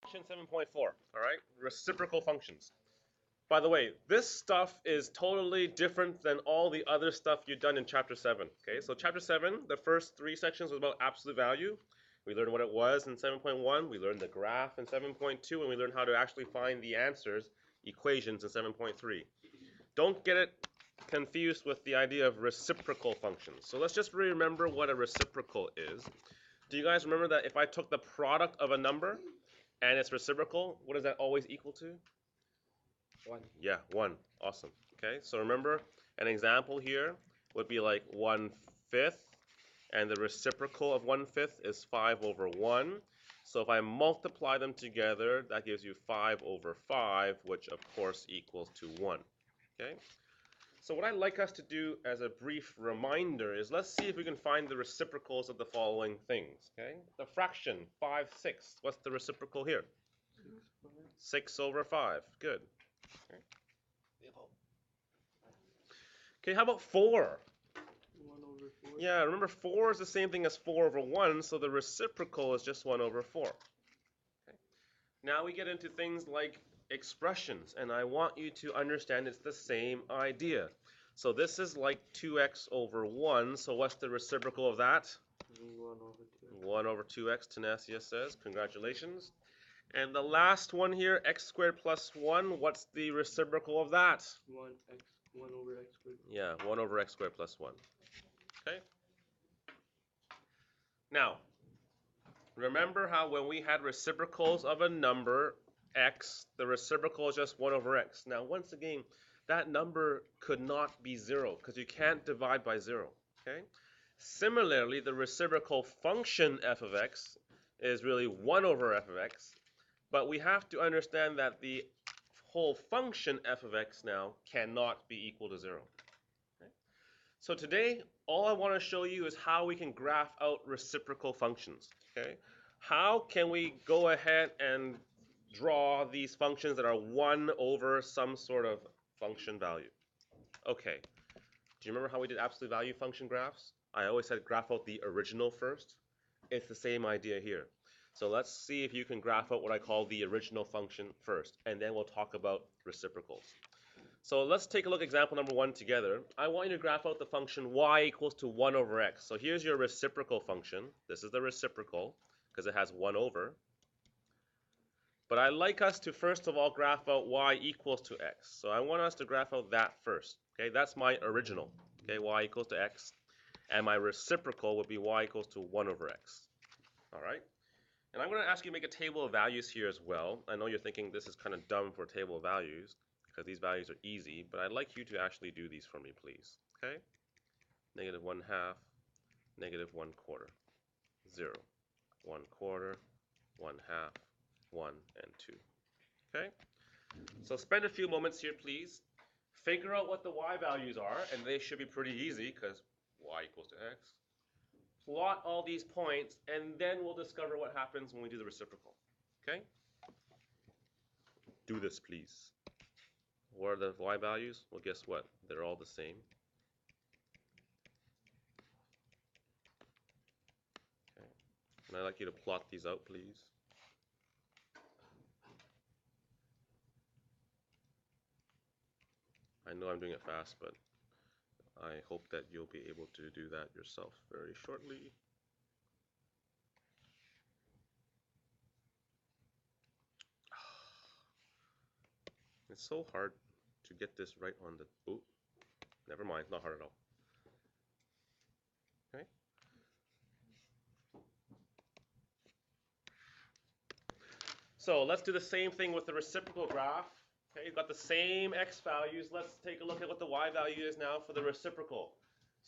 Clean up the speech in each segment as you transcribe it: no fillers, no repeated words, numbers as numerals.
Function 7.4, all right? Reciprocal functions. By the way, this stuff is totally different than all the other stuff you've done in Chapter 7, okay? So Chapter 7, the first 3 sections was about absolute value. We learned what it was in 7.1, we learned the graph in 7.2, and we learned how to actually find the answers, equations in 7.3. Don't get it confused with the idea of reciprocal functions. So let's just remember what a reciprocal is. Do you guys remember that if I took the product of a number and its reciprocal, what does that always equal to? 1. Yeah, 1. Awesome. Okay, so remember an example here would be like 1/5, and the reciprocal of 1/5 is 5 over 1. So if I multiply them together, that gives you 5 over 5, which of course equals to 1. Okay? So what I'd like us to do as a brief reminder is let's see if we can find the reciprocals of the following things. Okay? The fraction 5/6. What's the reciprocal here? 6 over 5. Good. Okay, how about 4? 1 over 4. Yeah, remember 4 is the same thing as 4 over 1, so the reciprocal is just 1 over 4. Okay. Now we get into things like expressions, and I want you to understand it's the same idea. So this is like 2x over 1, so what's the reciprocal of that? 1 over 2. 1 over 2x, Tanasia says. Congratulations. And the last one here, x squared plus 1, what's the reciprocal of that? 1 over x squared. Yeah, 1 over x squared plus 1. Okay? Now, remember how when we had reciprocals of a number, x, the reciprocal is just 1 over x. Now, once again, that number could not be 0 because you can't divide by 0. Okay? Similarly, the reciprocal function f of x is really 1 over f of x, but we have to understand that the whole function f of x now cannot be equal to 0. Okay? So today, all I want to show you is how we can graph out reciprocal functions. Okay? How can we go ahead and draw these functions that are 1 over some sort of function value? Okay. Do you remember how we did absolute value function graphs? I always said graph out the original first. It's the same idea here. So let's see if you can graph out what I call the original function first, and then we'll talk about reciprocals. So let's take a look at example number 1 together. I want you to graph out the function y equals to 1 over x. So here's your reciprocal function. This is the reciprocal because it has 1 over. But I'd like us to first of all graph out y equals to x. So I want us to graph out that first. Okay, that's my original. Okay, y equals to x. And my reciprocal would be y equals to 1 over x. All right? And I'm going to ask you to make a table of values here as well. I know you're thinking this is kind of dumb for a table of values because these values are easy, but I'd like you to actually do these for me, please. Okay? Negative 1/2, negative 1/4, 0, 1/4, 1/2, 1, and 2. Okay? So spend a few moments here, please. Figure out what the y values are, and they should be pretty easy because y equals to x. Plot all these points, and then we'll discover what happens when we do the reciprocal. Okay? Do this, please. What are the y values? Well, guess what? They're all the same. Okay. And I'd like you to plot these out, please. I know I'm doing it fast, but I hope that you'll be able to do that yourself very shortly. It's so hard to get this right on the, oh, never mind, not hard at all. Okay. So let's do the same thing with the reciprocal graph. Okay, you've got the same x values. Let's take a look at what the y value is now for the reciprocal.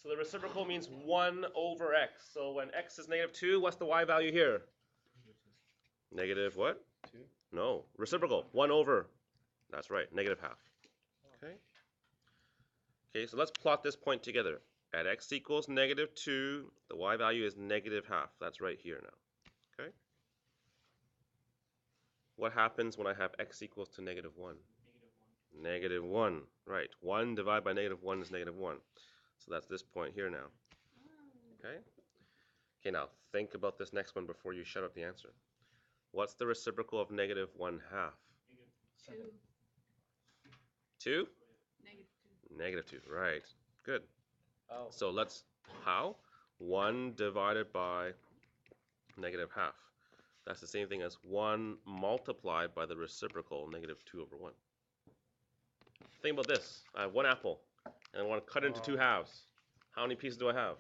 So the reciprocal means 1 over x. So when x is negative 2, what's the y value here? Negative what? 2. No, reciprocal, 1 over. That's right, negative half. Okay. Okay, so let's plot this point together. At x equals negative 2, the y value is negative half. That's right here now. Okay. What happens when I have x equals to negative 1? Negative 1. Right. 1 divided by negative 1 is negative 1. So that's this point here now. Okay? Okay, now think about this next one before you shut up the answer. What's the reciprocal of negative 1/2? 7. 2? -2. Negative 2, right. Good. Oh. So let's, how? 1 divided by negative half. That's the same thing as 1 multiplied by the reciprocal, negative 2 over 1. Think about this. I have 1 apple, and I want to cut it into 2 halves. How many pieces do I have?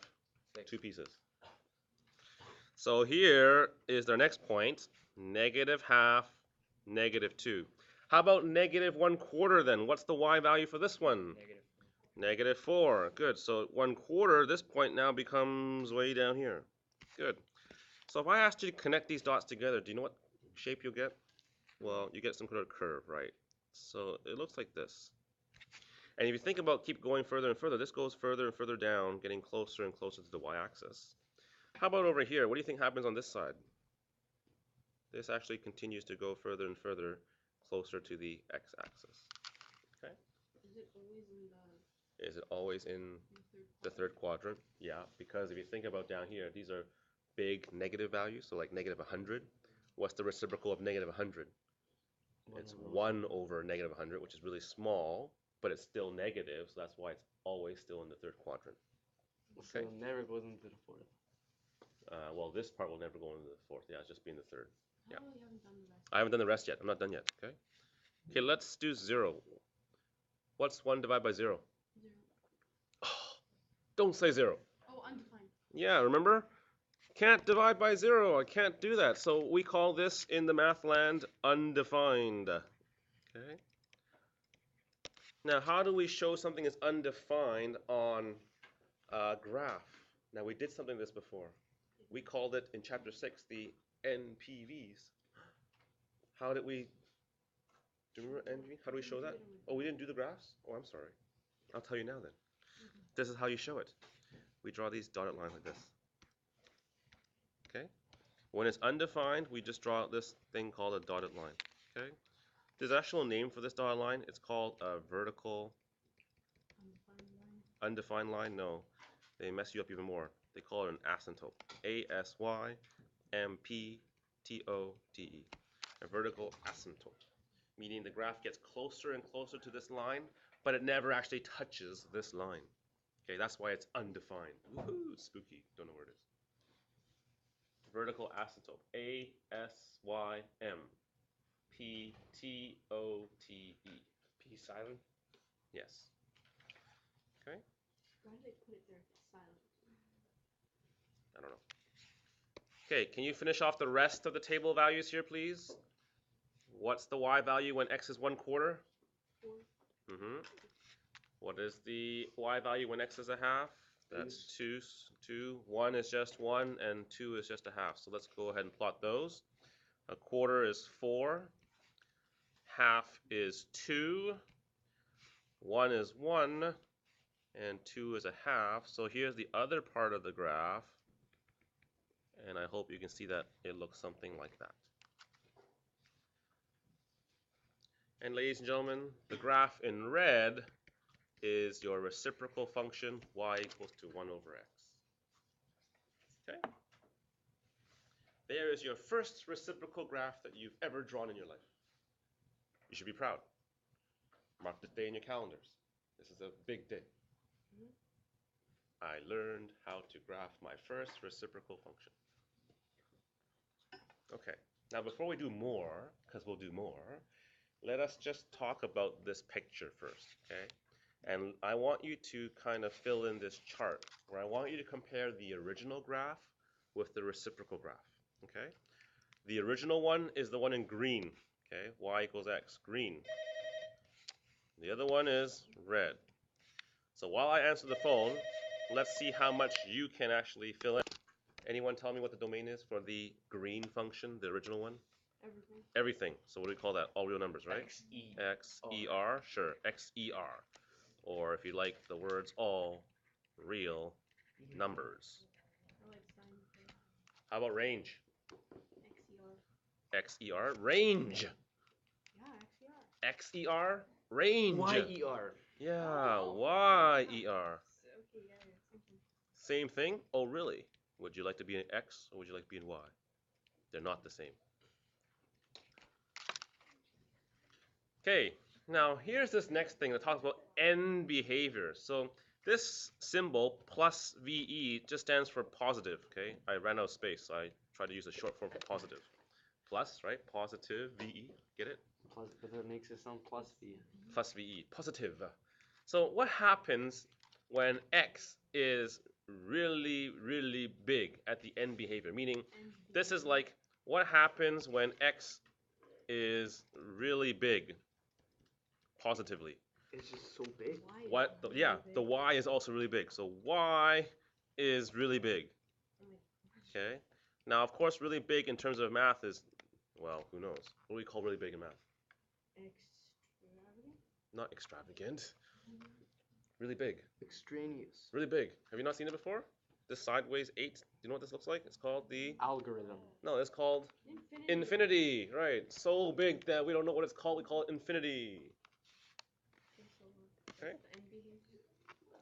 6. 2 pieces. So here is our next point, negative half, negative 2. How about negative 1/4 then? What's the y value for this one? Negative. Negative 4. Good. So 1/4, this point now becomes way down here. Good. So if I asked you to connect these dots together, do you know what shape you'll get? Well, you get some kind of curve, right? So it looks like this. And if you think about keep going further and further, this goes further and further down, getting closer and closer to the y-axis. How about over here? What do you think happens on this side? This actually continues to go further and further closer to the x-axis. Okay? Is it always in the third quadrant? Yeah, because if you think about down here, these are big negative values, so like negative 100. What's the reciprocal of negative 100? It's 1 over negative 100, which is really small, but it's still negative, so that's why it's always still in the third quadrant. So it never goes into the fourth. Well, this part will never go into the fourth. Yeah, it's just be in the third. Yeah. Oh, you haven't done the rest. I haven't done the rest yet. I'm not done yet. Okay. Okay, let's do 0. What's 1 divided by 0? 0. Oh, don't say 0. Oh, undefined. Yeah, remember? Can't divide by 0. I can't do that. So we call this in the math land undefined. Okay. Now, how do we show something is undefined on a graph? Now, we did something this before. We called it in chapter 6 the NPVs. How did we, do you remember NPV? How do we show that? Oh, we didn't do the graphs? Oh, I'm sorry. I'll tell you now then. This is how you show it. We draw these dotted lines like this. Okay? When it's undefined, we just draw this thing called a dotted line. Okay? There's an actual name for this dotted line. It's called a vertical undefined line. No, they mess you up even more. They call it an asymptote. A-S-Y-M-P-T-O-T-E. A vertical asymptote, meaning the graph gets closer and closer to this line, but it never actually touches this line. Okay, that's why it's undefined. Woohoo, spooky. Don't know where it is. Vertical asymptote. A-S-Y-M-P-T-O-T-E. P silent. Yes. Okay. Why did they put it there if it's silent? I don't know. Okay, can you finish off the rest of the table values here, please? What's the y value when x is 1/4? 4. What is the y value when x is a half? That's 2. 1 is just 1, and 2 is just a half. So let's go ahead and plot those. 1/4 is 4. Half is 2. 1 is 1. And 2 is a half. So here's the other part of the graph. And I hope you can see that it looks something like that. And ladies and gentlemen, the graph in red is your reciprocal function, y equals to 1 over x. Okay? There is your first reciprocal graph that you've ever drawn in your life. You should be proud. Mark this day in your calendars. This is a big day. I learned how to graph my first reciprocal function. Okay, now before we do more, because we'll do more, let us just talk about this picture first, okay? And I want you to kind of fill in this chart, where I want you to compare the original graph with the reciprocal graph, okay? The original one is the one in green, okay? Y equals x, green. The other one is red. So while I answer the phone, let's see how much you can actually fill in. Anyone tell me what the domain is for the green function, the original one? Everything. Everything. So what do we call that? All real numbers, right? X-E. X-E-R, sure, X-E-R. Or if you like the words all real numbers. I like sign. How about range? XER. X-E-R, range. Yeah, XER. X-E-R, range. Y-E-R. Yeah, Oh. Y-E-R. Okay, yeah, Same thing? Oh, really? Would you like to be an X or would you like to be in Y? They're not the same. Okay, now here's this next thing that talks about end behavior. So this symbol plus VE just stands for positive, okay? I ran out of space, so I tried to use a short form for positive. Plus, right? Positive VE, get it? Plus, but that makes it sound plus V. Plus VE, positive. So what happens when X is really, really big at the end behavior? Meaning, this is like what happens when X is really big positively. It's just so big. What? The Y is also really big. So Y is really big. Okay. Now, of course, really big in terms of math is, well, who knows? What do we call really big in math? Extravagant? Not extravagant. Really big. Extraneous. Really big. Have you not seen it before? This sideways 8. Do you know what this looks like? It's called the Algorithm. No, it's called infinity. Right. So big that we don't know what it's called. We call it infinity. Okay.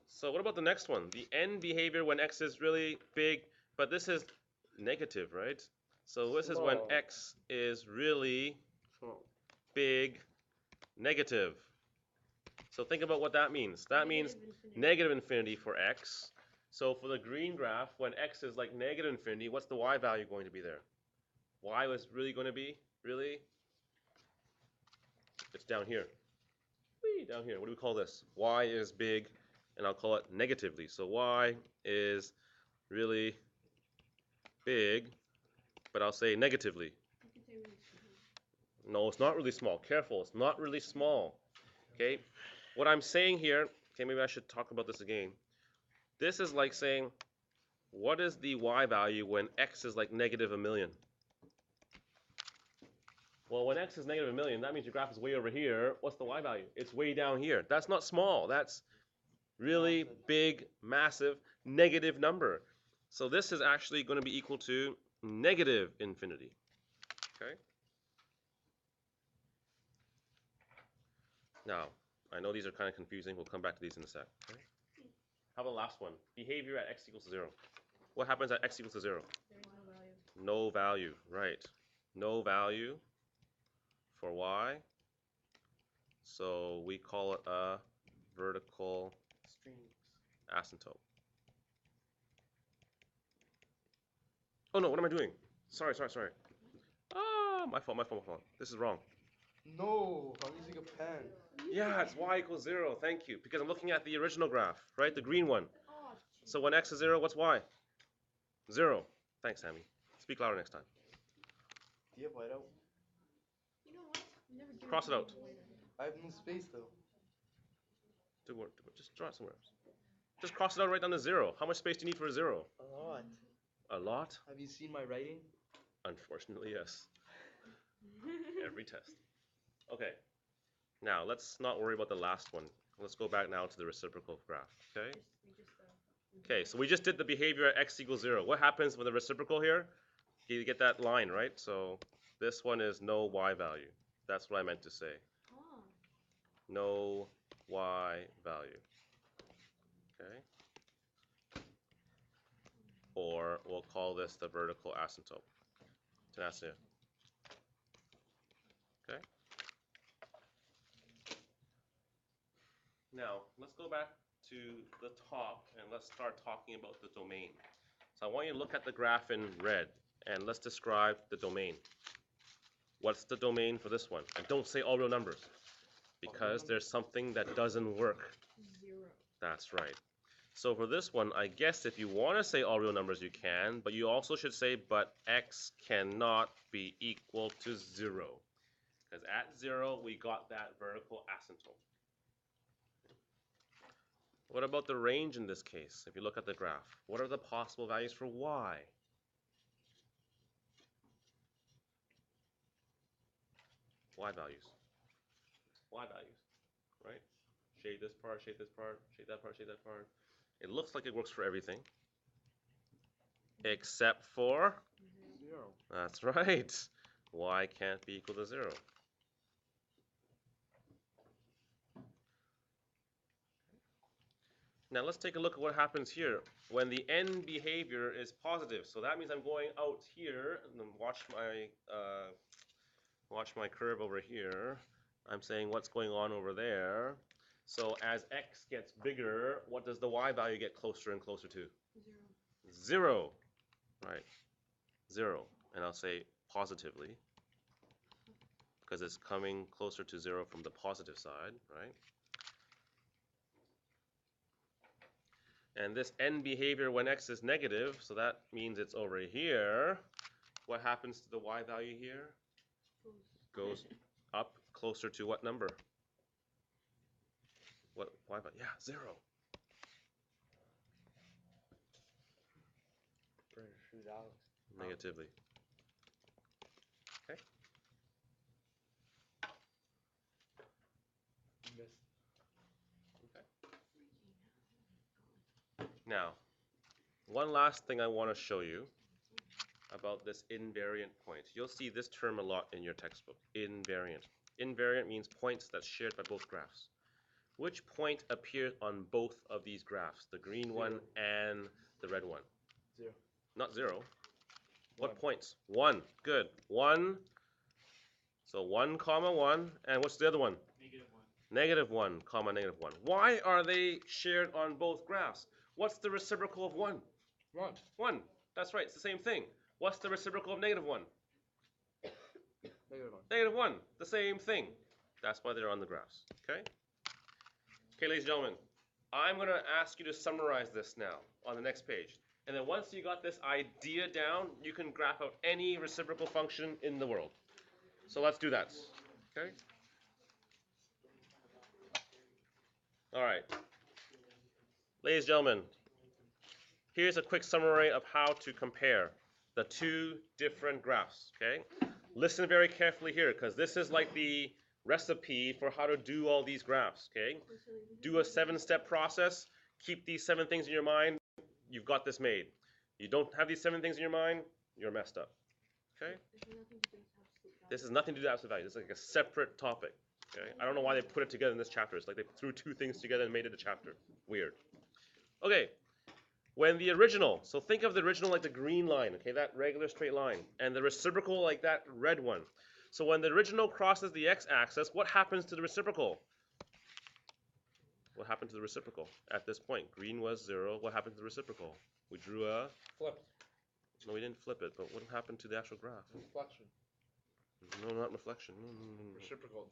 So what about the next one? The end behavior when X is really big, but this is negative, right? So this is when Small. X is really Small. big, negative. So think about what that means. That means negative infinity for X. So for the green graph, when X is like negative infinity, what's the Y value going to be there? Y was really going to be, really? It's down here. Whee, down here. What do we call this? Y is big, and I'll call it negatively. So Y is really big, but I'll say negatively. No, it's not really small. Careful, it's not really small. Okay? What I'm saying here, okay, maybe I should talk about this again. This is like saying, what is the Y value when X is like negative a million? Well, when X is negative a million, that means your graph is way over here. What's the Y value? It's way down here. That's not small. That's really big, massive, negative number. So this is actually going to be equal to negative infinity. Okay? Now, I know these are kind of confusing. We'll come back to these in a sec. Okay? How about the last one? Behavior at X equals to 0. What happens at X equals to 0? There is no value. No value, right. No value for Y. So we call it a vertical asymptote. Oh no, what am I doing? Sorry. Ah, my fault. This is wrong. No, I'm using a pen. Yeah, it's Y equals 0, thank you. Because I'm looking at the original graph, right? The green one. Oh, So when X is 0, what's Y? 0. Thanks, Sammy. Speak louder next time. Do you have whiteout? you know what? I've never given Cross it out. I have no space though. Just draw it somewhere else. Just cross it out right down to 0. How much space do you need for a 0? A lot. A lot? Have you seen my writing? Unfortunately, yes. Every test. Okay. Now, let's not worry about the last one. Let's go back now to the reciprocal graph, okay? Okay, so we just did the behavior at X equals 0. What happens with the reciprocal here? You get that line, right? So this one is no Y value. That's what I meant to say. Oh. No Y value. Okay? Or we'll call this the vertical asymptote. That's it. Okay? Now, let's go back to the top and let's start talking about the domain. So I want you to look at the graph in red and let's describe the domain. What's the domain for this one? And don't say all real numbers because there's something that doesn't work. 0. That's right. So for this one, I guess if you want to say all real numbers, you can, but you also should say, but X cannot be equal to 0. Because at 0, we got that vertical asymptote. What about the range in this case? If you look at the graph, what are the possible values for Y? Y values. Y values, right? Shade this part, shade this part, shade that part, shade that part. It looks like it works for everything. Except for? 0. That's right. Y can't be equal to 0. Now let's take a look at what happens here when the end behavior is positive. So that means I'm going out here and then watch my curve over here. I'm saying what's going on over there. So as x gets bigger, what does the y value get closer and closer to? 0. Right. 0. And I'll say positively, because it's coming closer to 0 from the positive side, right? And this end behavior when x is negative, so that means it's over here. What happens to the y value here? Goes up closer to what number? What y value? Yeah, 0. Shoot out. Negatively. Okay. Missed. Now, one last thing I want to show you about this invariant point. You'll see this term a lot in your textbook, invariant. Invariant means points that's shared by both graphs. Which point appears on both of these graphs, the green one and the red one? 0. Not 0. What 1. points? 1. Good. 1. So 1 comma 1. And what's the other one? Negative 1 comma negative 1. Why are they shared on both graphs? What's the reciprocal of 1? 1. 1. That's right. It's the same thing. What's the reciprocal of negative 1? Negative 1. Negative 1. The same thing. That's why they're on the graphs. Okay? Okay, ladies and gentlemen. I'm going to ask you to summarize this now on the next page. And then once you got this idea down, you can graph out any reciprocal function in the world. So let's do that. Okay? All right. Ladies and gentlemen, here's a quick summary of how to compare the two different graphs, okay? Listen very carefully here, because this is like the recipe for how to do all these graphs, okay? Do a 7-step process, keep these 7 things in your mind, you've got this made. You don't have these 7 things in your mind, you're messed up, okay? This has nothing to do with absolute value. This is like a separate topic, okay? I don't know why they put it together in this chapter. It's like they threw 2 things together and made it a chapter. Weird. Okay. When the original, so think of the original like the green line, okay, that regular straight line, and the reciprocal like that red one. So when the original crosses the x-axis, what happens to the reciprocal? What happened to the reciprocal at this point? Green was 0. What happened to the reciprocal? We drew a... Flipped. No, we didn't flip it, but what happened to the actual graph? Reflection. No, not reflection. No. Reciprocal.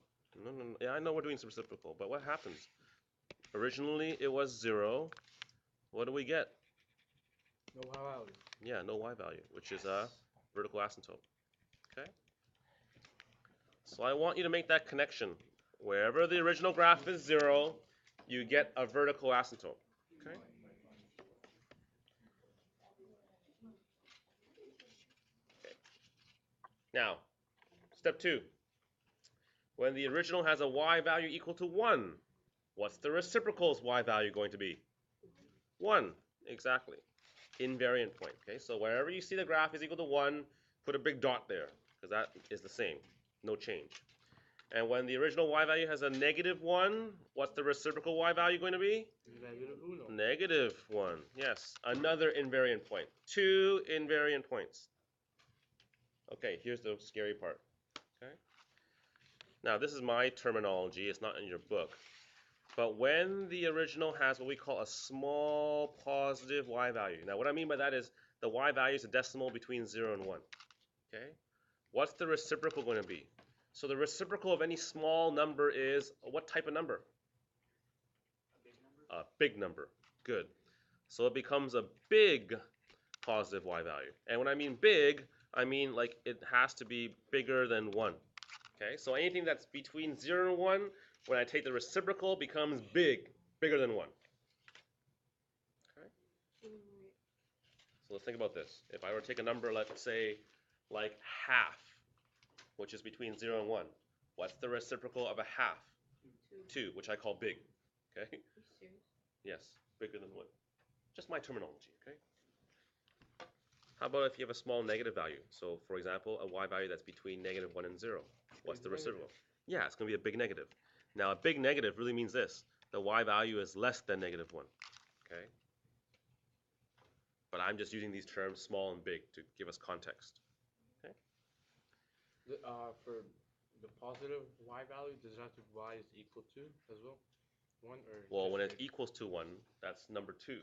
No. Yeah, I know we're doing some reciprocal, but what happens? Originally, it was 0. What do we get? No value. Yeah, no y value, which is a vertical asymptote. Okay? So I want you to make that connection. Wherever the original graph is 0, you get a vertical asymptote. Okay? Now, step 2. When the original has a y value equal to 1, what's the reciprocal's y value going to be? 1. Exactly. Invariant point. Okay, so wherever you see the graph is equal to 1, put a big dot there, because that is the same. No change. And when the original y value has a negative 1, what's the reciprocal y value going to be? Negative 1. Yes, another invariant point. 2 invariant points. Okay, here's the scary part. Okay. Now, this is my terminology. It's not in your book. But when the original has what we call a small positive y value. Now, what I mean by that is the y value is a decimal between 0 and 1. Okay? What's the reciprocal going to be? So the reciprocal of any small number is what type of number? A big number. Good. So it becomes a big positive y value. And when I mean big, I mean like it has to be bigger than 1. Okay? So anything that's between 0 and 1, when I take the reciprocal, becomes bigger than 1. Okay? So let's think about this. If I were to take a number, let's say, like half, which is between 0 and 1, what's the reciprocal of a half? 2, which I call big. Okay? Yes, bigger than 1. Just my terminology, okay? How about if you have a small negative value? So, for example, a y value that's between negative 1 and 0. What's the reciprocal? Yeah, it's going to be a big negative. Now, a big negative really means this. The y value is less than negative 1. Okay? But I'm just using these terms small and big to give us context. Okay? For the positive y value, does it have to be y is equal to as well? 1 or Well, when just it equals to 1, that's number 2.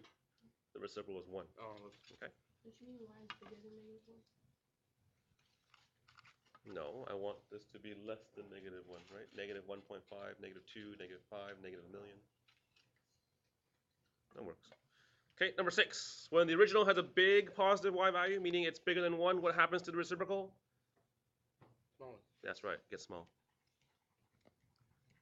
The reciprocal is 1. Oh, Okay. Don't you mean y is bigger than -1? No, I want this to be less than -1, right? Negative 1.5, -2, -5, -1,000,000. That works. Okay, number 6. When the original has a big positive y value, meaning it's bigger than 1, what happens to the reciprocal? smaller. That's right, get small.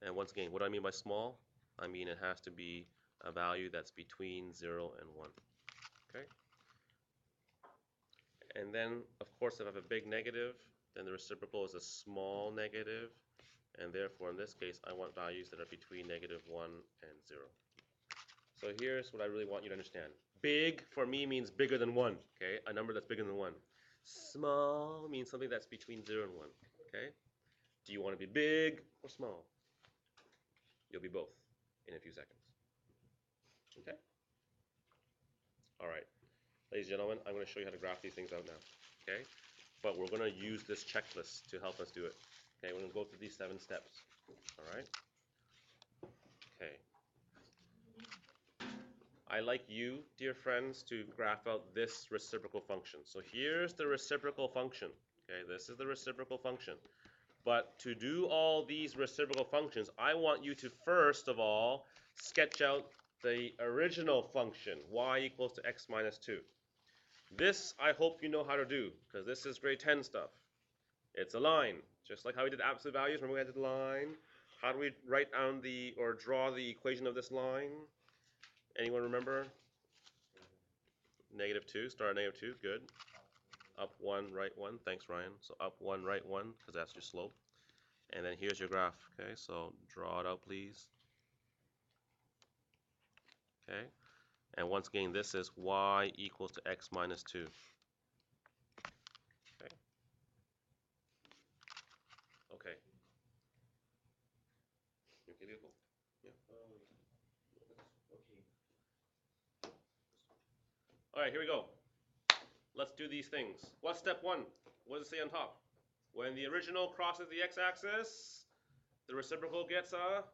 And once again, what do I mean by small? I mean it has to be a value that's between 0 and 1. Okay? And then, of course, if I have a big negative, then the reciprocal is a small negative. And therefore, in this case, I want values that are between -1 and 0. So here's what I really want you to understand. Big, for me, means bigger than 1. Okay? A number that's bigger than 1. Small means something that's between 0 and 1. Okay? Do you want to be big or small? You'll be both in a few seconds. Okay? All right. Ladies and gentlemen, I'm going to show you how to graph these things out now. Okay? But we're going to use this checklist to help us do it. Okay? We're going to go through these 7 steps. All right? Okay. I like you, dear friends, to graph out this reciprocal function. So here's the reciprocal function. Okay? This is the reciprocal function. But to do all these reciprocal functions, I want you to first of all sketch out the original function, y equals to x minus 2. This I hope you know how to do, because this is grade 10 stuff. It's a line, just like how we did absolute values. Remember we had the line? How do we write down the, or draw the equation of this line? Anyone remember? -2, start at -2, good. Up 1, right 1, thanks Ryan. So up 1, right 1, because that's your slope. And then here's your graph, okay? So draw it out, please. Okay? And once again, this is y equals to x minus 2. Okay? Okay. You okay, Leopold? Yeah. Okay. All right, here we go. Let's do these things. What's step 1? What does it say on top? When the original crosses the x-axis, the reciprocal gets a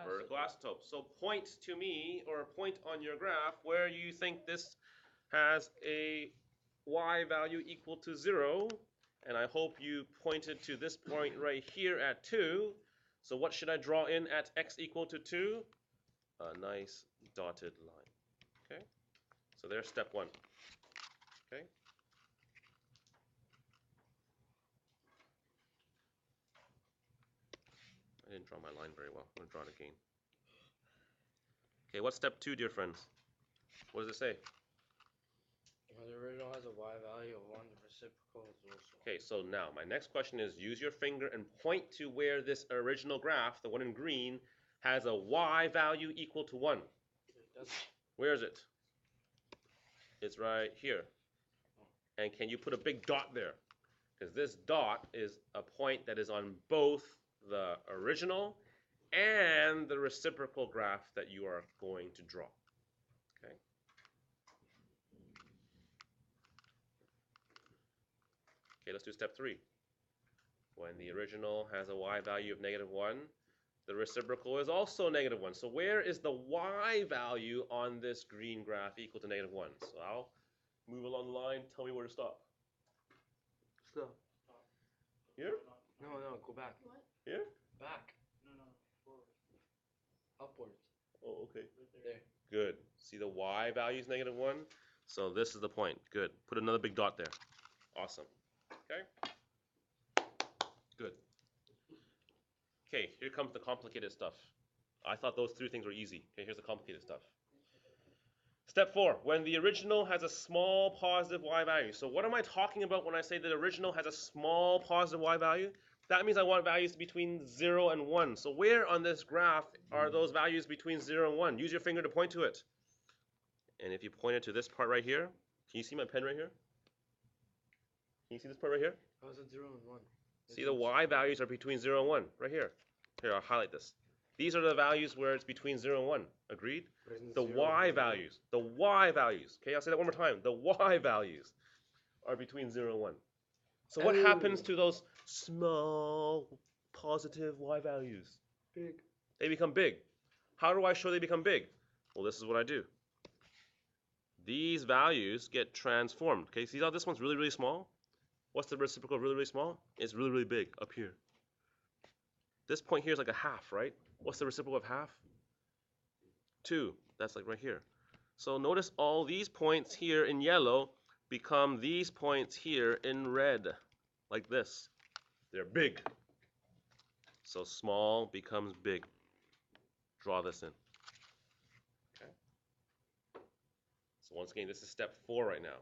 vertical asymptote. So point to me, or point on your graph, where you think this has a y value equal to 0. And I hope you pointed to this point right here at 2. So what should I draw in at x equal to 2? A nice dotted line. Okay? So there's step 1. Okay? I didn't draw my line very well. I'm going to draw it again. Okay, what's step 2, dear friends? What does it say? When the original has a y value of 1, the reciprocal is also 1. Okay, so now my next question is use your finger and point to where this original graph, the one in green, has a y value equal to 1. Where is it? It's right here. And can you put a big dot there? Because this dot is a point that is on both the original and the reciprocal graph that you are going to draw. Okay? Okay, let's do step 3. When the original has a y value of -1, the reciprocal is also -1. So where is the y value on this green graph equal to -1? So I'll move along the line. Tell me where to stop. Stop. Here? No, go back. What? Here? Back. No, forward. Upwards. Oh, okay. There. Good. See the y value is -1? So this is the point. Good. Put another big dot there. Awesome. Okay? Good. Okay, here comes the complicated stuff. I thought those 3 things were easy. Okay, here's the complicated stuff. Step 4, when the original has a small positive y value. So what am I talking about when I say the original has a small positive y value? That means I want values between 0 and 1. So where on this graph are those values between 0 and 1? Use your finger to point to it. And if you point it to this part right here, can you see my pen right here? Can you see this part right here? How is it 0 and 1? See, the y values are between 0 and 1, right here. Here, I'll highlight this. These are the values where it's between 0 and 1. Agreed? The y values. The y values. Okay, I'll say that one more time. The y values are between 0 and 1. So what happens to those small positive y values? Big. They become big. How do I show they become big? Well, this is what I do. These values get transformed. Okay, see how this one's really, really small? What's the reciprocal of really, really small? It's really, really big up here. This point here is like a half, right? What's the reciprocal of half? 2. That's like right here. So notice all these points here in yellow become these points here in red, like this. They're big. So small becomes big. Draw this in. Okay. So once again, this is step 4 right now.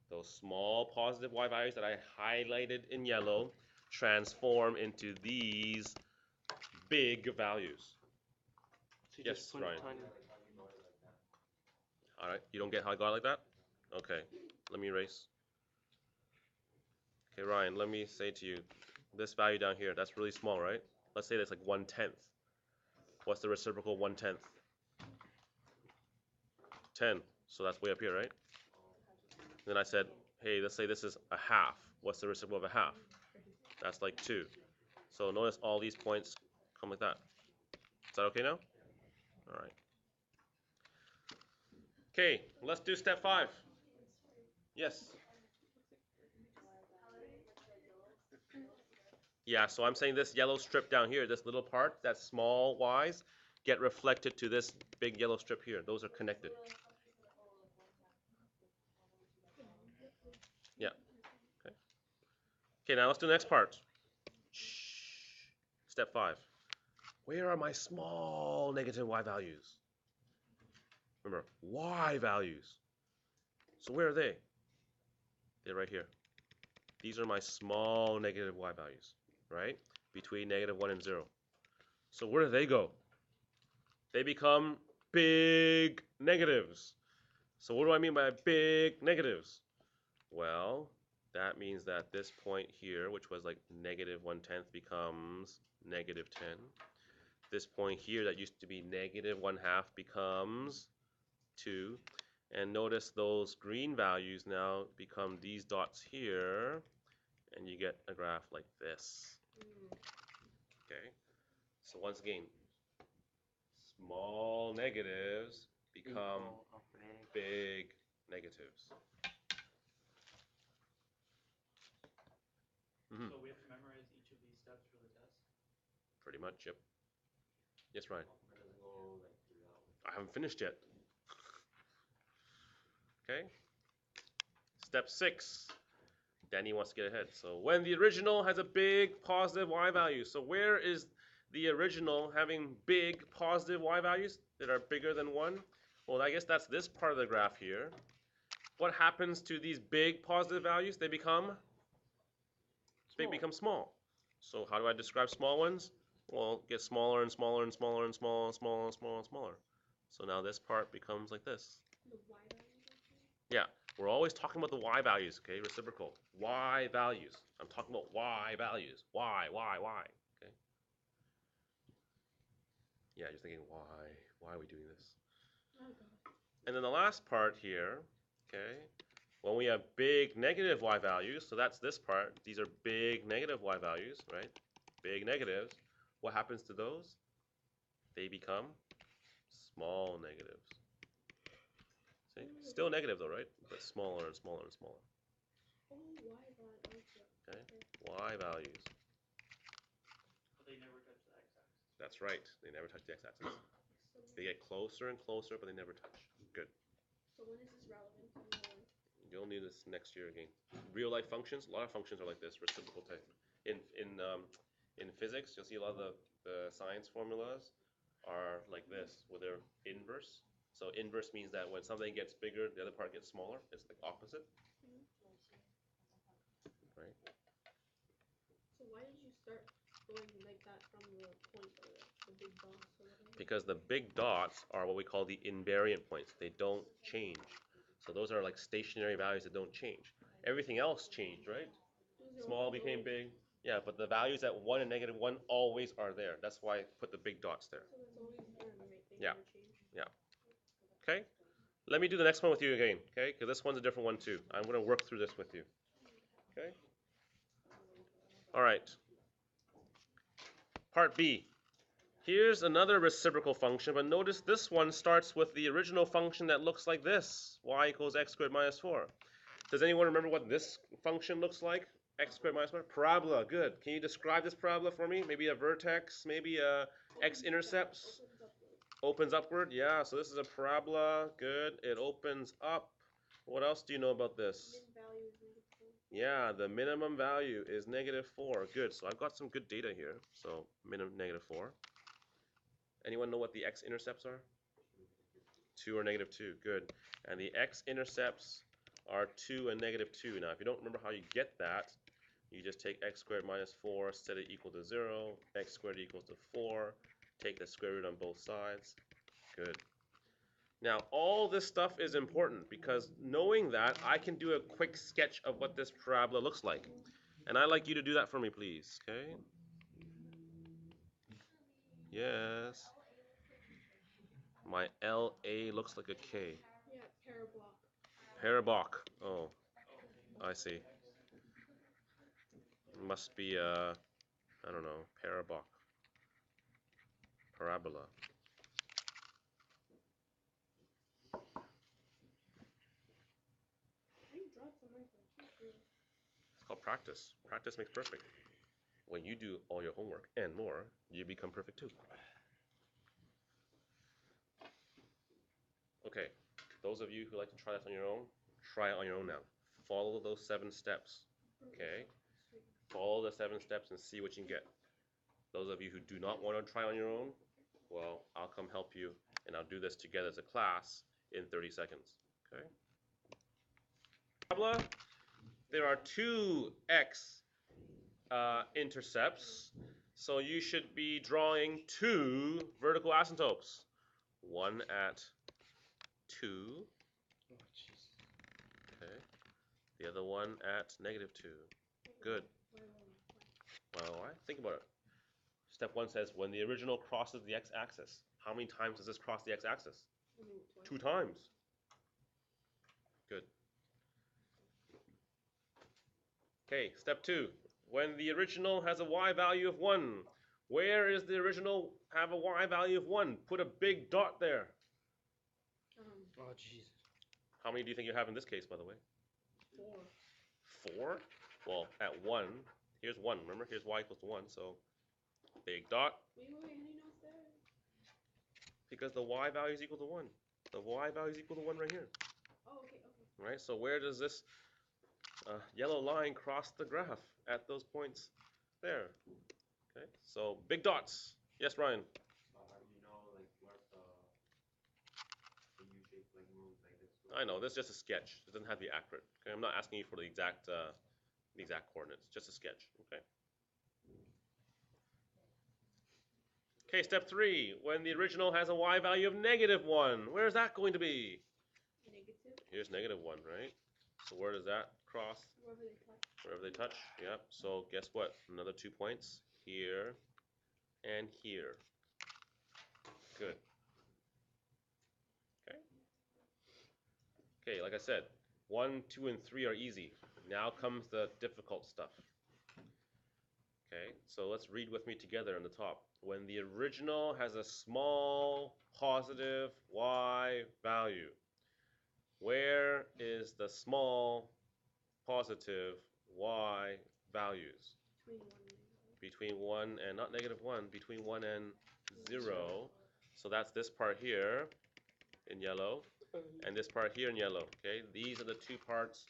Those small positive y values that I highlighted in yellow transform into these big values. So Yes, just put Ryan. a tiny. All right, you don't get how I got it like that? Okay, let me erase. Okay, Ryan, let me say to you, this value down here, that's really small, right? Let's say that's like 1/10. What's the reciprocal 1/10? 10. So that's way up here, right? Then I said, hey, let's say this is a half. What's the reciprocal of a half? That's like 2. So notice all these points come like that. Is that okay now? All right. Okay, let's do step 5. Yes. Yeah, so I'm saying this yellow strip down here, this little part, that small y's, get reflected to this big yellow strip here. Those are connected. Yeah. Okay. Okay, now let's do the next part. Shh. Step 5. Where are my small negative y values? Remember, y values. So where are they? They're right here. These are my small negative y values, right? Between -1 and 0. So where do they go? They become big negatives. So what do I mean by big negatives? Well, that means that this point here, which was like -1/10, becomes -10. This point here that used to be -1/2 becomes 2. And notice those green values now become these dots here, and you get a graph like this. Okay? So once again, small negatives become big negatives. Mm-hmm. So we have to memorize each of these steps for the test? Pretty much, yep. Yes, Ryan. I haven't finished yet. Okay. Step 6. Danny wants to get ahead. So when the original has a big positive y value. So where is the original having big positive y values that are bigger than 1? Well, I guess that's this part of the graph here. What happens to these big positive values? They become small. So how do I describe small ones? Well, it gets smaller and smaller and smaller and smaller and smaller and smaller and smaller. So now this part becomes like this. The y values. Yeah, we're always talking about the y values, okay? Reciprocal. Y values. I'm talking about y values. Y. Okay? Yeah, you're thinking, why? Why are we doing this? Oh god. And then the last part here, okay? When we have big negative y values, so that's this part. These are big negative y values, right? Big negatives. What happens to those? They become small negatives. See? Still negative though, right? But smaller and smaller and smaller. Oh, y values. Okay? Y values. But they never touch the x-axis. That's right. They never touch the x-axis. So, They get closer and closer, but they never touch. Good. so when is this relevant? You'll need this next year again. Real life functions, a lot of functions are like this, reciprocal type. In physics, you'll see a lot of the science formulas are like this, where they're inverse. So inverse means that when something gets bigger, the other part gets smaller. It's like opposite. Right? So why did you start going like that from the point or the big dots or whatever? Because the big dots are what we call the invariant points. They don't change. So those are like stationary values that don't change. Everything else changed, right? Small became big. Yeah, but the values at 1 and -1 always are there. That's why I put the big dots there. So it's always there, right? They Yeah. never change. Okay? Let me do the next one with you again, okay? Because this one's a different one too. I'm going to work through this with you. Okay? All right. Part B. Here's another reciprocal function, but notice this one starts with the original function that looks like this, y equals x squared minus 4. Does anyone remember what this function looks like? X squared minus 4? Parabola, good. Can you describe this parabola for me? Maybe a vertex, maybe a x-intercepts? Opens upward, yeah, so this is a parabola, good. It opens up. What else do you know about this? Yeah, the minimum value is -4. Good, so I've got some good data here. So minimum -4. Anyone know what the x-intercepts are? 2 or -2, good. And the x-intercepts are 2 and -2. Now, if you don't remember how you get that, you just take x squared minus 4, set it equal to 0, x squared equals to 4, take the square root on both sides. Good. Now, all this stuff is important because knowing that, I can do a quick sketch of what this parabola looks like. And I'd like you to do that for me, please, okay? Yes. My LA looks like a K. Yeah, parabolic. Parabolic. Oh, I see. Must be I don't know, parabolic. Parabola. It's called practice. Practice makes perfect. When you do all your homework and more, you become perfect too. Okay, those of you who like to try this on your own, try it on your own now. Follow those 7 steps, okay? Follow the 7 steps and see what you can get. Those of you who do not want to try on your own, well, I'll come help you, and I'll do this together as a class in 30 seconds, okay? There are 2 x intercepts, so you should be drawing 2 vertical asymptotes. One at 2, Oh, jeez. okay. The other one at -2. Good. Well, all right, think about it. Step 1 says when the original crosses the x-axis. How many times does this cross the x-axis? 2 times. Good. Okay, step 2. When the original has a y value of 1, where is the original have a y value of 1? Put a big dot there. Oh, jeez. How many do you think you have in this case, by the way? 4. 4? Well, at 1, here's 1. Remember, here's y equals to 1, so big dot. Wait, how do you know it's there? Because the y value is equal to 1. The y value is equal to 1 right here. Oh, okay. Right, so where does this yellow line cross the graph? At those points there. Okay, so big dots. Yes, Ryan? I know, this is just a sketch. It doesn't have to be accurate. Okay, I'm not asking you for the exact coordinates. Just a sketch. Okay. Okay, step 3. When the original has a y value of -1, where is that going to be? Negative. Here's -1, right? So where does that cross? Wherever they touch. Wherever they touch. Yep. So guess what? Another 2 points here and here. Good. Okay. Okay, like I said, 1, 2, and 3 are easy. Now comes the difficult stuff. Okay, so let's read with me together on the top. When the original has a small positive y value, where is the small positive y values? Between 1 and, not -1, between 1 and 0. So that's this part here in yellow, and this part here in yellow, okay? These are the 2 parts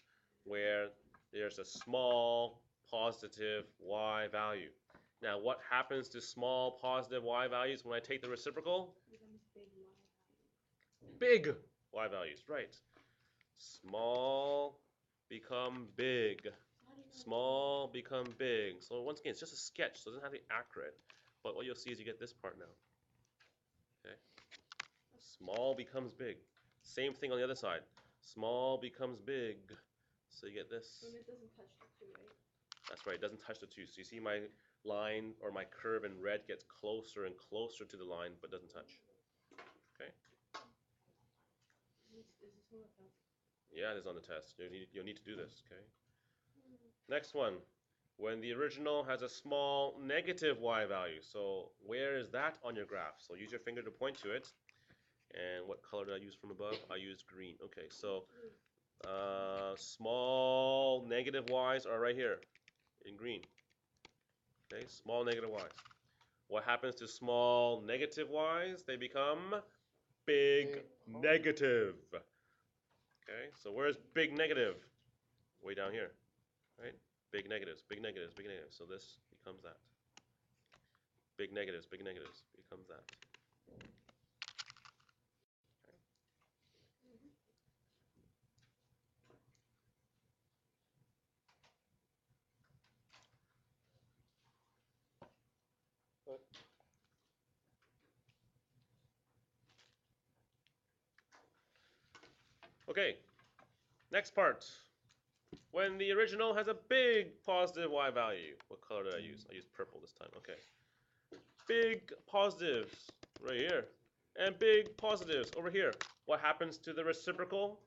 where there's a small positive y value. Now, what happens to small positive y values when I take the reciprocal? Big y values, right. Small become big. Small become big. So once again, it's just a sketch, so it doesn't have to be accurate. But what you'll see is you get this part now. Okay? Small becomes big. Same thing on the other side. Small becomes big. So you get this. And it doesn't touch the 2, right? That's right, it doesn't touch the 2. So you see my line or my curve in red gets closer and closer to the line, but doesn't touch. Okay? Is this one a test? Yeah, it is on the test. You'll need to do this, okay? Next one. when the original has a small negative y value. So where is that on your graph? So use your finger to point to it. And what color did I use from above? I used green. Okay, so small negative y's are right here in green. Okay, small negative y's. What happens to small negative y's? They become big negative. Okay, so where's big negative? Way down here, right? Big negatives, big negatives, big negatives. So this becomes that. Big negatives becomes that. Okay, next part. When the original has a big positive y value. What color did I use? I used purple this time. Okay. Big positives right here. And big positives over here. What happens to the reciprocal?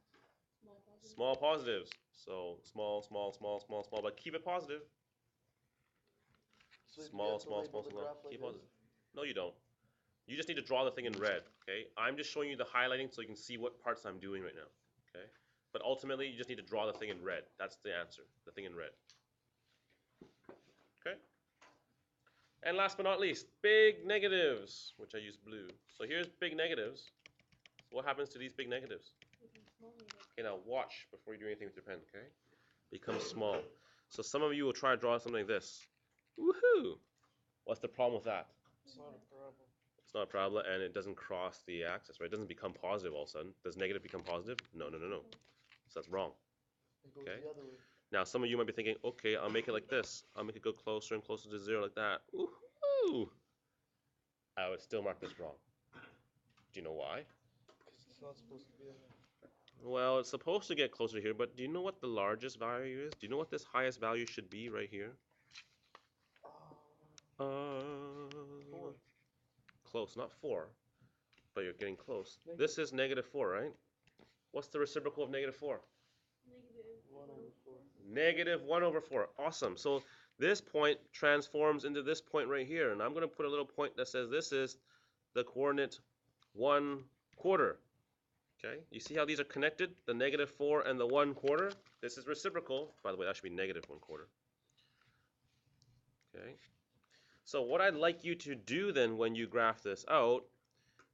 Small positives. So small, small, small, small, small, but keep it positive. Small, small, small, small. Keep positive. No, you don't. You just need to draw the thing in red, okay? I'm just showing you the highlighting so you can see what parts I'm doing right now, okay? But ultimately, you just need to draw the thing in red. That's the answer, the thing in red. Okay? And last but not least, big negatives, which I use blue. So here's big negatives. What happens to these big negatives? Okay, now watch before you do anything with your pen, okay? Become small. So some of you will try to draw something like this. Woohoo! What's the problem with that? It's not a problem. It's not a parabola and it doesn't cross the axis, right? It doesn't become positive all of a sudden. Does negative become positive? No, no, no, no. So that's wrong. It goes Okay. the other way. Now some of you might be thinking, okay, I'll make it like this. I'll make it go closer and closer to zero like that. Woohoo! I would still mark this wrong. Do you know why? Because it's not supposed to be in there. Well, it's supposed to get closer here, but do you know what the largest value is? Do you know what this highest value should be right here? 4. Close, not 4, but you're getting close. This is -4, right? What's the reciprocal of -4? Negative 1 over 4. -1/4. Awesome. So this point transforms into this point right here, and I'm going to put a little point that says this is the coordinate 1/4. Okay, you see how these are connected? The -4 and the 1/4. This is reciprocal. By the way, that should be -1/4. Okay. So what I'd like you to do then when you graph this out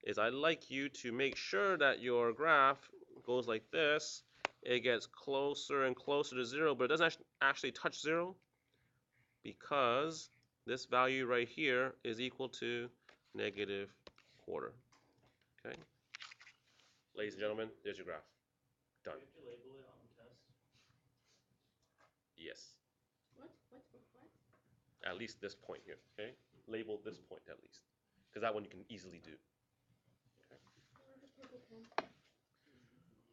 is I'd like you to make sure that your graph goes like this. It gets closer and closer to 0, but it doesn't actually touch 0 because this value right here is equal to -1/4. Okay? Ladies and gentlemen, there's your graph. Done. Do you have to label it on the test? Yes. What? At least this point here, okay? Label this point at least. Because that one you can easily do. Okay.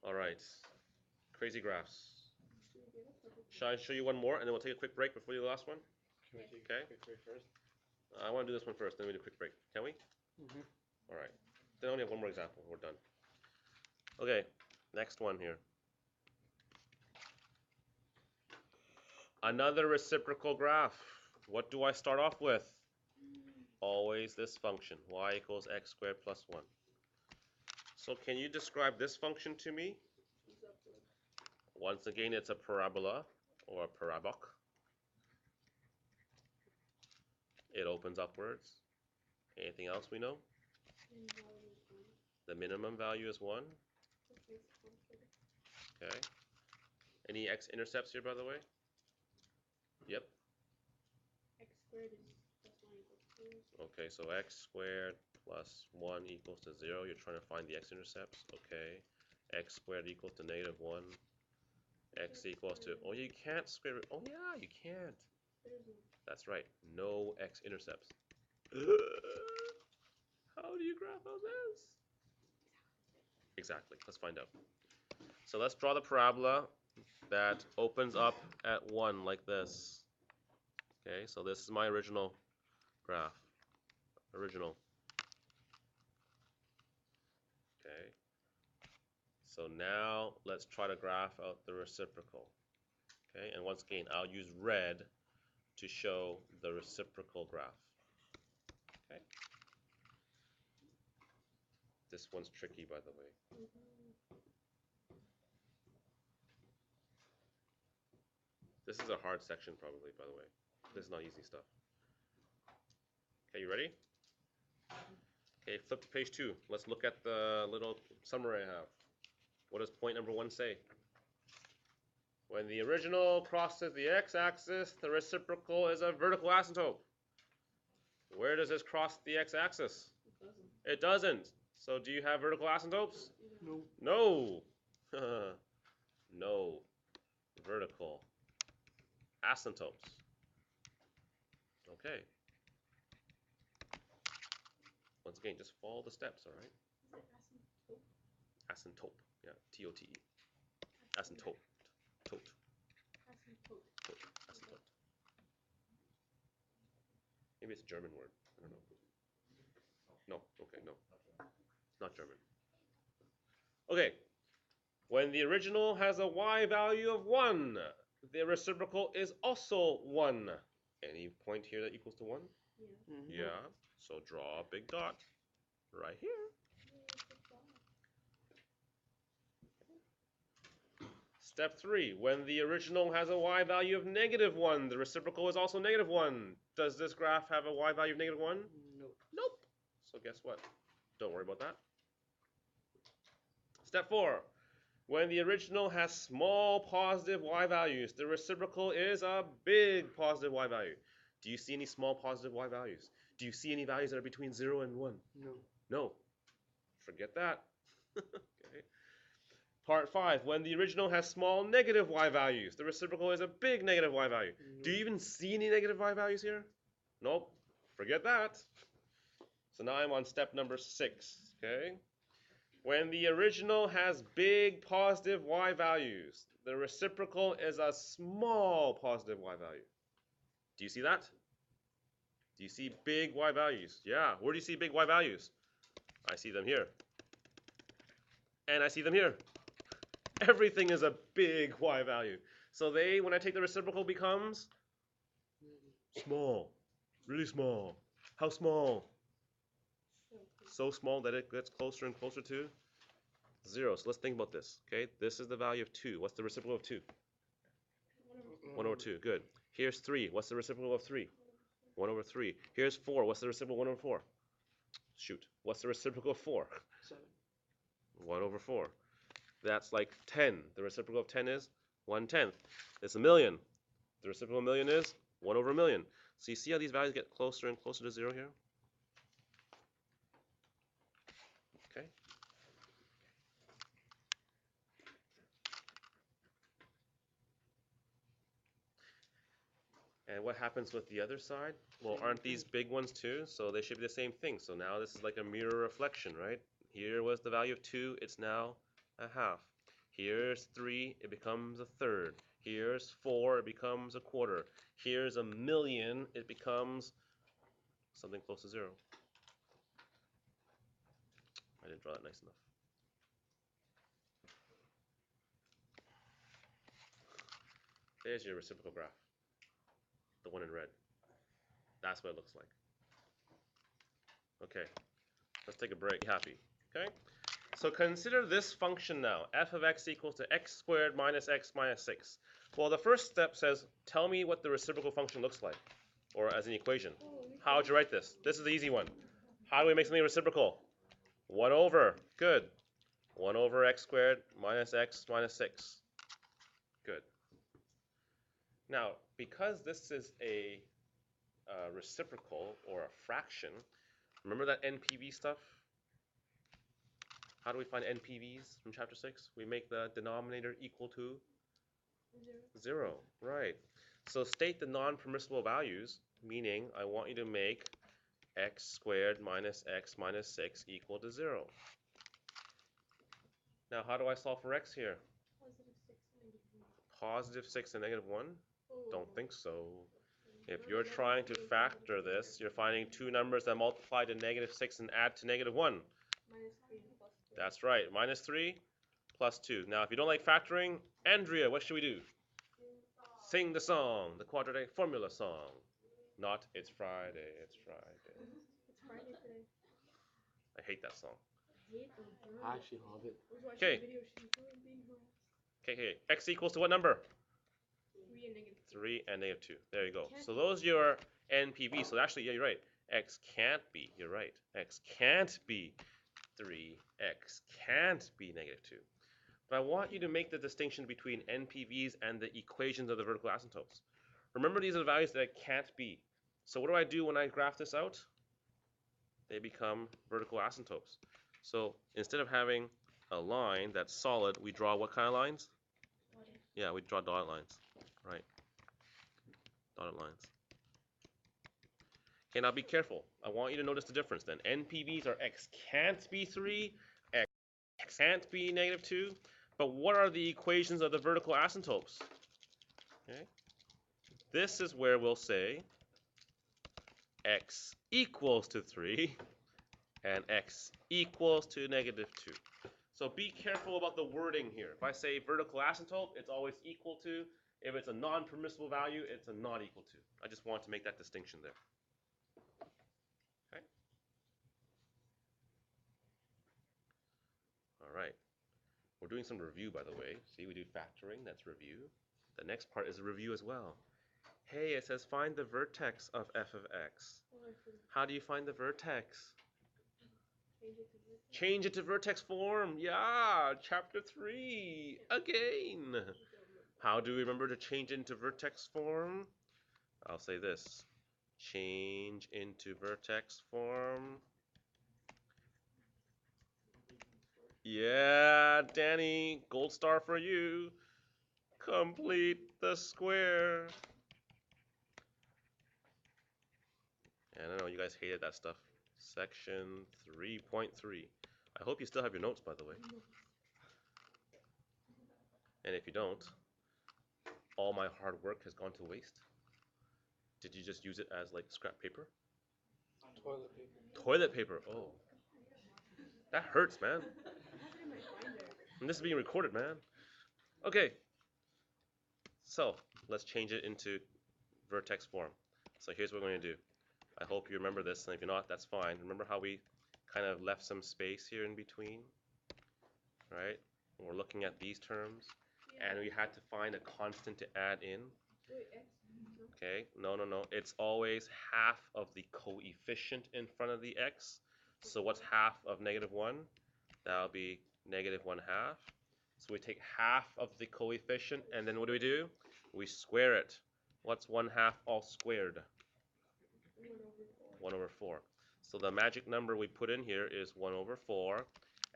All right. Crazy graphs. Shall I show you one more and then we'll take a quick break before you do the last one? Can we take Okay. a quick break first? I want to do this one first, then we do a quick break. Can we? Mm-hmm. All right. Then I only have one more example. We're done. Okay. Next one here. Another reciprocal graph. What do I start off with? Always this function, y equals x squared plus 1. So can you describe this function to me? Once again, it's a parabola or a parabolic. It opens upwards. Anything else we know? The minimum value is 1. Okay. Any x-intercepts here, by the way? Yep. X squared is plus 1 equals 2. Okay, so x squared plus 1 equals to 0. You're trying to find the x-intercepts. Okay. X squared equals to -1. X equals to, oh, you can't square it. Oh, yeah, you can't. That's right. No x-intercepts. How do you graph out this? Exactly. Let's find out. So let's draw the parabola that opens up at 1 like this. Okay, so this is my original graph. Original. Okay. So now let's try to graph out the reciprocal. Okay, and once again, I'll use red to show the reciprocal graph. Okay. This one's tricky, by the way. This is a hard section, probably, by the way. This is not easy stuff. Okay, you ready? Okay, flip to page 2. Let's look at the little summary I have. What does point number 1 say? When the original crosses the x-axis, the reciprocal is a vertical asymptote. Where does this cross the x-axis? It doesn't. So do you have vertical asymptotes? No. No. No. Vertical asymptotes. Okay. Once again, just follow the steps, all right? Is it asymptote? Asymptote. Yeah, T-O-T-E. Asymptote. Tote. Asymptote. Tote. Asymptote. Maybe it's a German word. I don't know. No. Okay, no. It's not German. Okay. When the original has a y value of 1, the reciprocal is also 1. Any point here that equals to 1? Yeah. Yeah. So draw a big dot right here. Step 3. When the original has a y value of -1, the reciprocal is also -1. Does this graph have a y value of -1? Nope. Nope. So guess what? Don't worry about that. Step 4. When the original has small positive y values, the reciprocal is a big positive y value. Do you see any small positive y values? Do you see any values that are between 0 and 1? No. No. Forget that. Okay. Part 5. When the original has small negative y values, the reciprocal is a big negative y value. Do you even see any negative y values here? Nope. Forget that. So now I'm on step number 6. Okay. When the original has big positive y values, the reciprocal is a small positive y value. Do you see that? Do you see big y values? Yeah. Where do you see big y values? I see them here. And I see them here. Everything is a big y value. So when I take the reciprocal, becomes small. Really small. How small? So small that it gets closer and closer to 0. So let's think about this. Okay, this is the value of 2. What's the reciprocal of 2? 1 over 2. Good. Here's 3. What's the reciprocal of 3? 1 over 3. Here's 4. What's the reciprocal of 1 over 4? Shoot. What's the reciprocal of 4? 7. 1 over 4. That's like 10. The reciprocal of 10 is 1/10. It's a million. The reciprocal of a million is 1 over a million. So you see how these values get closer and closer to 0 here? Okay. And what happens with the other side? Well, aren't these big ones too? So they should be the same thing. So now this is like a mirror reflection, right? Here was the value of 2. It's now a half. Here's 3. It becomes a third. Here's 4. It becomes a quarter. Here's a million. It becomes something close to 0. I didn't draw that nice enough. There's your reciprocal graph. The one in red. That's what it looks like. Okay, let's take a break. Happy. Okay, so consider this function now. F of x equals to x squared minus x minus 6. Well, the first step says, tell me what the reciprocal function looks like, or as an equation. How would you write this? This is the easy one. How do we make something reciprocal? 1 over. Good. 1 over x squared minus x minus 6. Good. Now, because this is a reciprocal or a fraction, remember that NPV stuff? How do we find NPVs from chapter 6? We make the denominator equal to 0. Right. So state the non-permissible values, meaning I want you to make x squared minus x minus 6 equal to 0. Now, how do I solve for x here? Positive 6 and negative 1? Don't think so. If you're trying to factor this, you're finding two numbers that multiply to negative 6 and add to negative 1. That's right. Minus 3 plus 2. Now, if you don't like factoring, Andrea, what should we do? Sing the song, the quadratic formula song. Not It's Friday, it's Friday. It's Friday today. I hate that song. I hate the girl. I actually love it. I was watching Okay. a video. She's being harassed. Okay. X equals to what number? 3 and negative 2. 3 and negative 2. There you go. Can't So be. those are your NPV. So actually, yeah, you're right. X can't be. You're right. X can't be 3. X can't be negative 2. But I want you to make the distinction between NPVs and the equations of the vertical asymptotes. Remember, these are the values that it can't be. So what do I do when I graph this out? They become vertical asymptotes. So instead of having a line that's solid, we draw what kind of lines? Yeah, we draw dotted lines. Right. Dotted lines. Okay, now be careful. I want you to notice the difference then. NPVs are x can't be 3, x can't be negative 2. But what are the equations of the vertical asymptotes? Okay. This is where we'll say x equals to 3 and x equals to negative 2. So be careful about the wording here. If I say vertical asymptote, it's always equal to. If it's a non-permissible value, it's a not equal to. I just want to make that distinction there. Okay. All right. We're doing some review, by the way. See, we do factoring. That's review. The next part is a review as well. Hey, it says find the vertex of f of x. How do you find the vertex? Change it to vertex form. Yeah, chapter 3. Again. How do we remember to change into vertex form? I'll say this. Change into vertex form. Yeah, Danny, gold star for you. Complete the square. And I know you guys hated that stuff. Section 3.3. I hope you still have your notes, by the way. And if you don't, all my hard work has gone to waste. Did you just use it as like scrap paper? Toilet paper. Toilet paper. Oh. That hurts, man. And this is being recorded, man. Okay. So, let's change it into vertex form. So here's what we're going to do. I hope you remember this, and if you're not, that's fine. Remember how we kind of left some space here in between? Right? We're looking at these terms, and we had to find a constant to add in. Okay, no. It's always half of the coefficient in front of the x. So what's half of negative 1? That'll be negative 1/2. So we take half of the coefficient, and then what do? We square it. What's 1/2 all squared? 1 over 4. So the magic number we put in here is 1 over 4.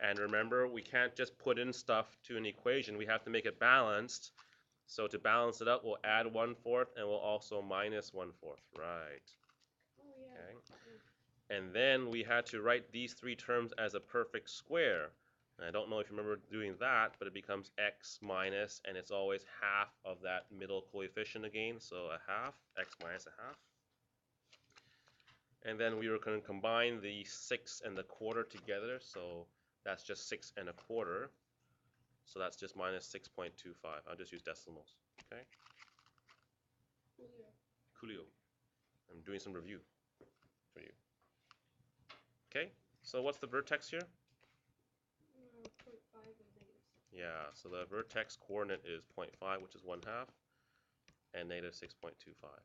And remember, we can't just put in stuff to an equation. We have to make it balanced. So to balance it out, we'll add 1/4 and we'll also minus 1/4. Right. Okay. And then we had to write these three terms as a perfect square. And I don't know if you remember doing that, but it becomes x minus, and it's always half of that middle coefficient again. So 1/2, x minus 1/2. And then we were going to combine the 6 and the quarter together. So that's just 6 1/4. So that's just minus 6.25. I'll just use decimals. Okay? Coolio. I'm doing some review for you. Okay? So what's the vertex here? 0.5 and negative 6. Yeah, so the vertex coordinate is 0.5, which is 1/2, and negative 6.25.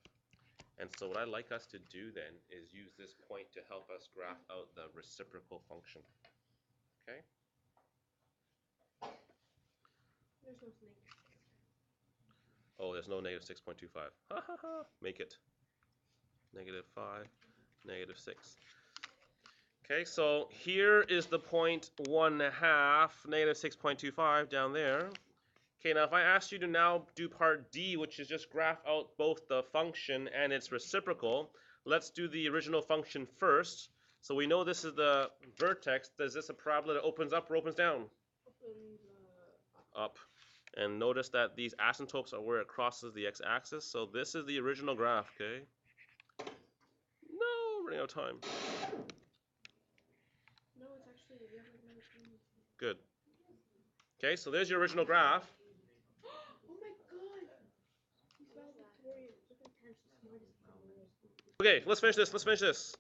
And so what I'd like us to do then is use this point to help us graph out the reciprocal function. Okay? There's no negative 6. Oh, there's no negative 6.25. Ha ha ha. Make it. Negative 5, negative 6. Okay, so here is the point 1/2, negative 6.25 down there. Okay, now if I asked you to now do part D, which is just graph out both the function and its reciprocal, let's do the original function first. So we know this is the vertex. Is this a parabola that opens up or opens down? Opens Up. And notice that these asymptotes are where it crosses the x-axis. So this is the original graph, okay? No, running out of time. No, it's actually, we have like another 10 minutes. Good. Okay, so there's your original graph. Oh my god! Okay, let's finish this.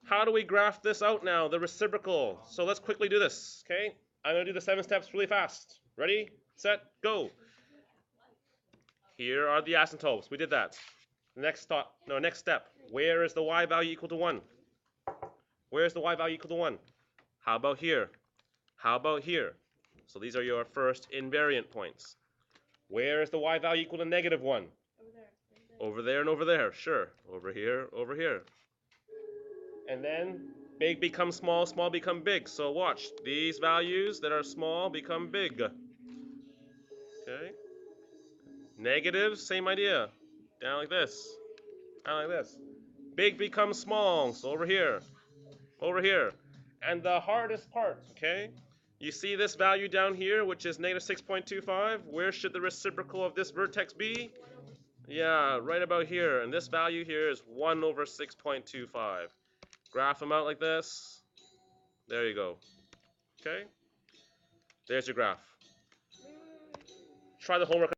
How do we graph this out now, the reciprocal? So let's quickly do this, okay? I'm going to do the 7 steps really fast. Ready, set, go. Here are the asymptotes. We did that. Next step. Where is the y value equal to 1? Where is the y value equal to 1? How about here? How about here? So these are your first invariant points. Where is the y value equal to -1? Over there. Over there and over there. Sure. Over here, over here. And then big becomes small, small become big. So watch. These values that are small become big. Okay? Negatives, same idea. Down like this. Down like this. Big becomes small. So over here. Over here. And the hardest part, okay? You see this value down here, which is -6.25? Where should the reciprocal of this vertex be? Yeah, right about here. And this value here is 1 over 6.25. Graph them out like this. There you go. Okay? There's your graph. Try the homework